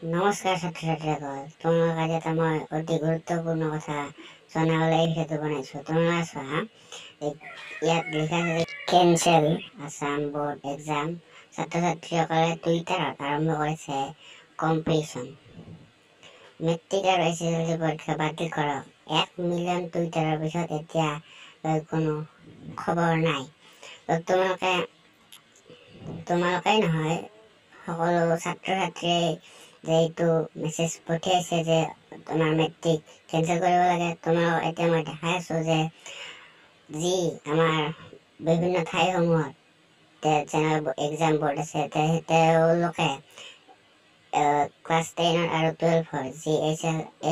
নমস্কাৰ ছাত্ৰ ছাত্ৰীসকল, তোমালোকক আজি এটা মই অতি গুৰুত্বপূৰ্ণ কথা জনাবলৈ এই ভিডিঅ'টো বনাইছোঁ। তোমালোকে চোৱা, ইয়াত লিখা আছে কেঞ্চেল আছাম বোৰ্ড এক্সাম। ছাত্ৰ ছাত্ৰীসকলে টুইটাৰত আৰম্ভ কৰিছে কম্পিটিশ্যন। মেট্ৰিক আৰু SSLC পৰীক্ষা বাতিল কৰক। 1 মিলিয়ন টুইটাৰৰ পিছত এতিয়ালৈ কোনো খবৰ নাই। তোমালোকেই নহয়, সকলো ছাত্ৰ ছাত্ৰীয়ে যে এইটো মেছেজ পঠিয়াইছে যে তোমাৰ মেট্ৰিক কেঞ্চেল কৰিব লাগে। তোমালোকক এতিয়া মই দেখাই আছোঁ যে যি আমাৰ বিভিন্ন ঠাইসমূহত জেনেৰেল এক্সাম বৰ্ড আছে, তেওঁলোকে ক্লাছ 10 আৰু 12 যি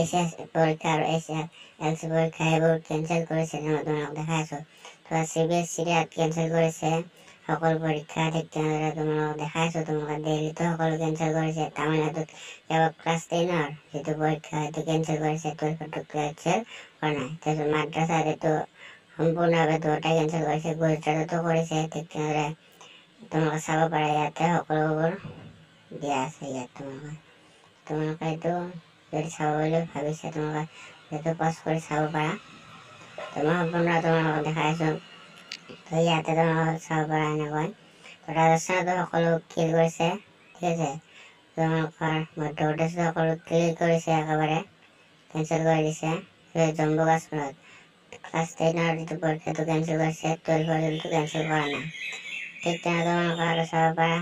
HS পৰীক্ষা আৰু SSLC পৰীক্ষা সেইবোৰ কেঞ্চেল কৰিছে। মই তোমালোকক দেখাই আছোঁ। CBSE কেঞ্চেল কৰিছে সকলো পৰীক্ষা। ঠিক তেনেদৰে তোমালোকক দেখাই আছোঁ। তোমালোকে দিল্লীতো সকলো কেঞ্চেল কৰিছে। তামিলনাডুত কেৱল ক্লাছ 10 যিটো পৰীক্ষা সেইটো কেঞ্চেল কৰিছে, 12টো কেঞ্চেল কৰা নাই। তাৰপিছত মাদ্ৰাছাত এইটো সম্পূৰ্ণভাৱে দুটাই কেঞ্চেল কৰিছে, গুজৰাটতো কৰিছে। ঠিক তেনেদৰে তোমালোকে চাব পাৰা, ইয়াতে সকলোবোৰ দিয়া আছে। ইয়াত তোমালোকে এইটো যদি চাব বুলি ভাবিছে, তোমালোকে সেইটো পজ কৰি চাব পাৰা। মই সম্পূৰ্ণ তোমালোকক দেখাই আছোঁ। ইয়াতে তোমালোকে চাব পাৰা এনেকৈ ৰাজস্থানতো সকলো কিল কৰিছে। ঠিক আছে, তোমালোকৰ মধ্যপ্ৰদেশতো সকলো কিল কৰিছে, একেবাৰে কেঞ্চেল কৰি দিছে। জম্মু কাশ্মীৰত ক্লাছ 10 যিটো পৰীক্ষাটো কেঞ্চেল কৰিছে, 12 যোনটো কেঞ্চেল কৰা নাই। ঠিক তেনেদৰে তোমালোকে আৰু চাব পাৰা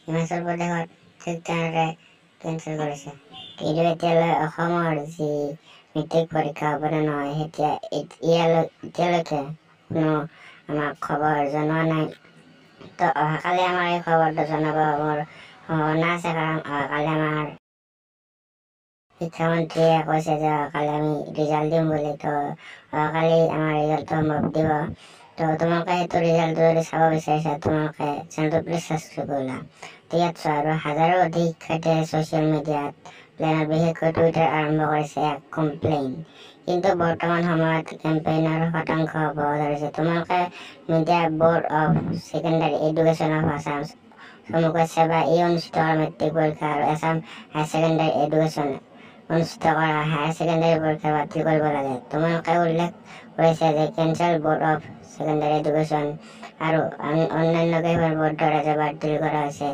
হিমাচল প্ৰদেশত ঠিক তেনেদৰে কেঞ্চেল কৰিছে। কিন্তু এতিয়ালৈ অসমৰ যি মেট্ৰিক পৰীক্ষা হ'ব নে নহয়, এতিয়ালৈকে কোনো আমাক খবৰ জনোৱা নাই। তো অহাকালি আমাৰ এই খবৰটো জনাব মোৰ সম্ভাৱনা আছে, কাৰণ অহাকালি আমাৰ শিক্ষামন্ত্ৰীয়ে কৈছে যে অহাকালি আমি ৰিজাল্ট দিম বুলি। তো অহাকালি আমাৰ ৰিজাল্টটো সম্ভৱ দিব। তো তোমালোকে সেইটো ৰিজাল্টটো যদি চাব বিচাৰিছা, তোমালোকে চেনেলটো প্লিজ ছাবস্ক্ৰাইব কৰিলা। তো ইয়াত চোৱা, আৰু হাজাৰো অধিক শিক্ষাৰ্থীয়ে ছ'চিয়েল মিডিয়াত প্লেনত বিশেষকৈ টুইটাৰ আৰম্ভ কৰিছে এক কমপ্লেইন। কিন্তু বৰ্তমান সময়ত কেম্পেইনৰ শতাংশ হ'ব ধৰিছে। তোমালোকে media board of secondary education of Assam চমুকৈ ছেবা অনুষ্ঠিত কৰা মেট্ৰিক পৰীক্ষা আৰু আছাম হায়াৰ ছেকেণ্ডাৰী এডুকেশ্যন অনুষ্ঠিত কৰা হায়াৰ ছেকেণ্ডাৰী পৰীক্ষা বাতিল কৰিব লাগে। তোমালোকে উল্লেখ কৰিছে যে cancel board of secondary education আৰু অন্যান্য কেইখন বৰ্ডৰ ৰাজ্য বাতিল কৰা হৈছে।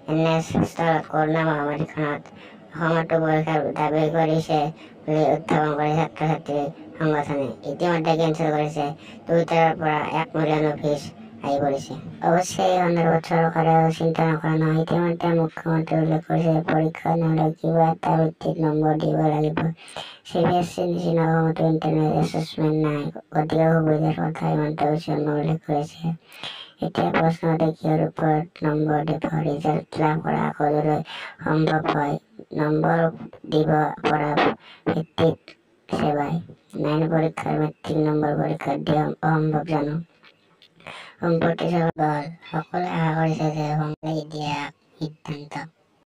এনে স্থলত কৰোনা মহামাৰীখনত অসমতো পৰীক্ষাৰ দাবী কৰিছে বুলি উত্থাপন কৰি ছাত্ৰ ছাত্ৰী সংগঠনে ইতিমধ্যে কেঞ্চেল কৰিছে। টুইটাৰৰ পৰা 1 মিলিয়ন ফিজ আহি পৰিছে। অৱশ্যে এই সন্দৰ্ভত চৰকাৰে চিন্তা নকৰা নহয়। ইতিমধ্যে মুখ্যমন্ত্ৰী উল্লেখ কৰিছে পৰীক্ষা নহ'লে কিবা এটা ভিত্তিত নম্বৰ দিব লাগিব। CBSE নিচিনা অসমতো ইণ্টাৰনেট এছেচমেণ্ট নাই, গতিকে সুবিধাৰ কথা হিমন্ত বিশ্ব শৰ্মাই উল্লেখ কৰিছে। এতিয়া প্ৰশ্ন উঠে, কিহৰ ওপৰত নম্বৰ দিব? ৰিজাল্ট লাভ কৰা আকৌ যদি সম্ভৱ হয়, নম্বৰ দিব পৰা ভিত্তিত ছেবাই 9 পৰীক্ষাৰ মেট্ৰিক নম্বৰ পৰীক্ষাত দিয়া অসম্ভৱ জানো? সম্প্ৰতি সকলোৱে আশা কৰিছে যে সোনকালেই দিয়া সিদ্ধান্ত